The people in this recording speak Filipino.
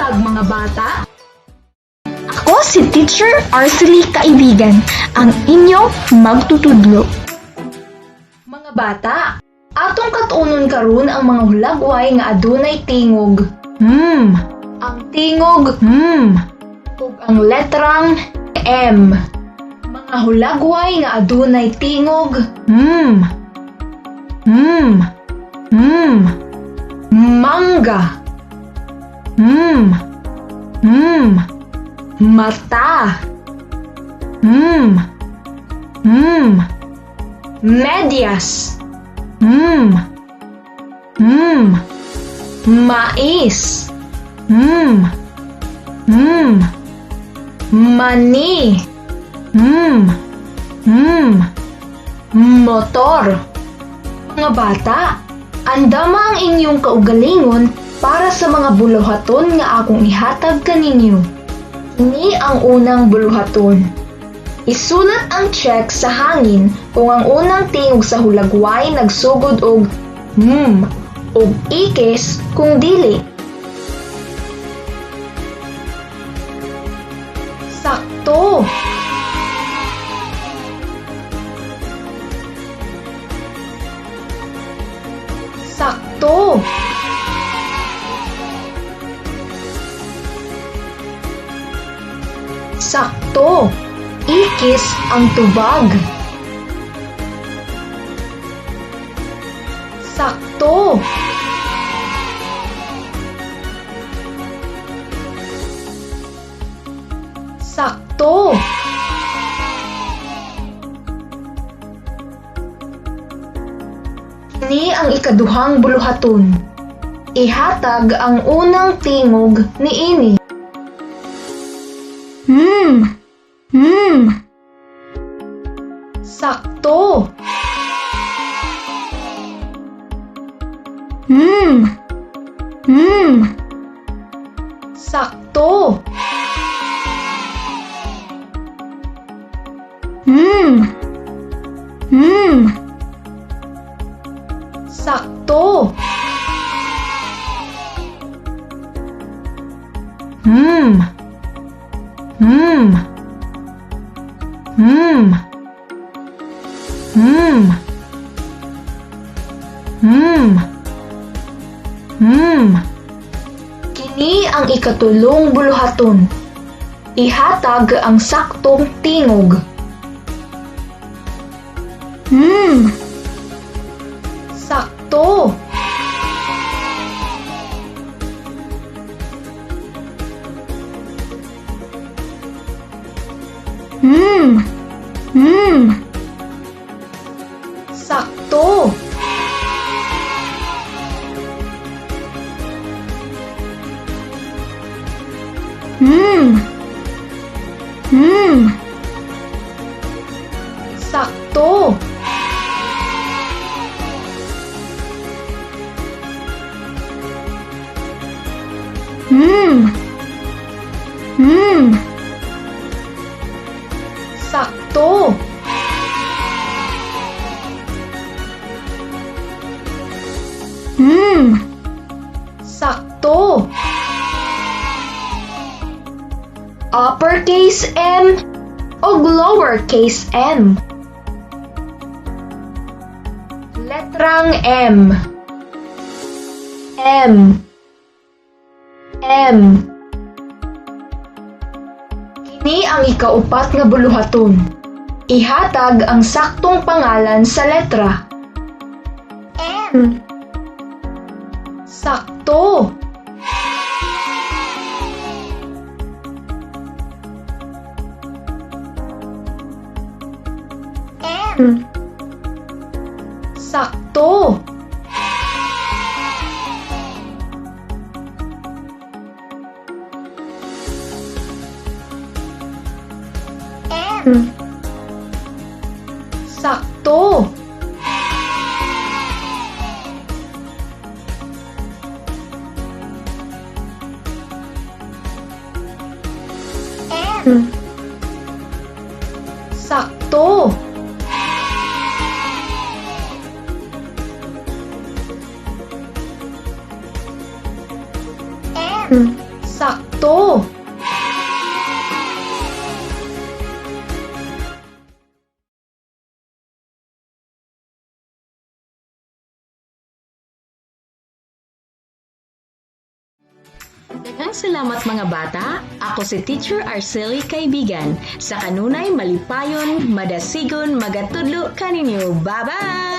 buntag mga bata. Ako si Teacher Arcely Kaibigan, ang inyong magtutudlo. Mga bata, atong katunon karon ang mga hulagway nga adunay tingog. Ang tingog ug ang letrang M. Mga hulagway nga adunay tingog. Mangga. Mata. Medyas. Mais. Mani. Motor. Mga bata, andama ang inyong kaugalingon para sa mga buluhaton nga akong ihatag kaninyo. Ini ang unang buluhaton. Isulat ang check sa hangin kung ang unang tingog sa hulagway nagsugod og ug ikis kung dili. Sakto. Sakto. Sakto. Ikis ang tubag. Sakto. Sakto. Kini ang ikaduhang buluhaton. Ihatag ang unang tingog niini. Sakto. Sakto. Sakto. Kini ang ikatulong buluhaton. Ihatag ang saktong tingog. Sakto. Sakto. Sakto. Sakto. Sakto. Uppercase M o lowercase m. Letrang M. Kini ang ikaupat nga buluhaton. Ihatag ang saktong pangalan sa letra. M. Sakto. M. Sakto. M. Sakto. M. Sakto. M. Sakto. ito. Daghang salamat mga bata. Ako si Teacher Arcely Kaibigan. Sa kanunay malipayon, madasigon, magatudlo kaninyo. Bye-bye!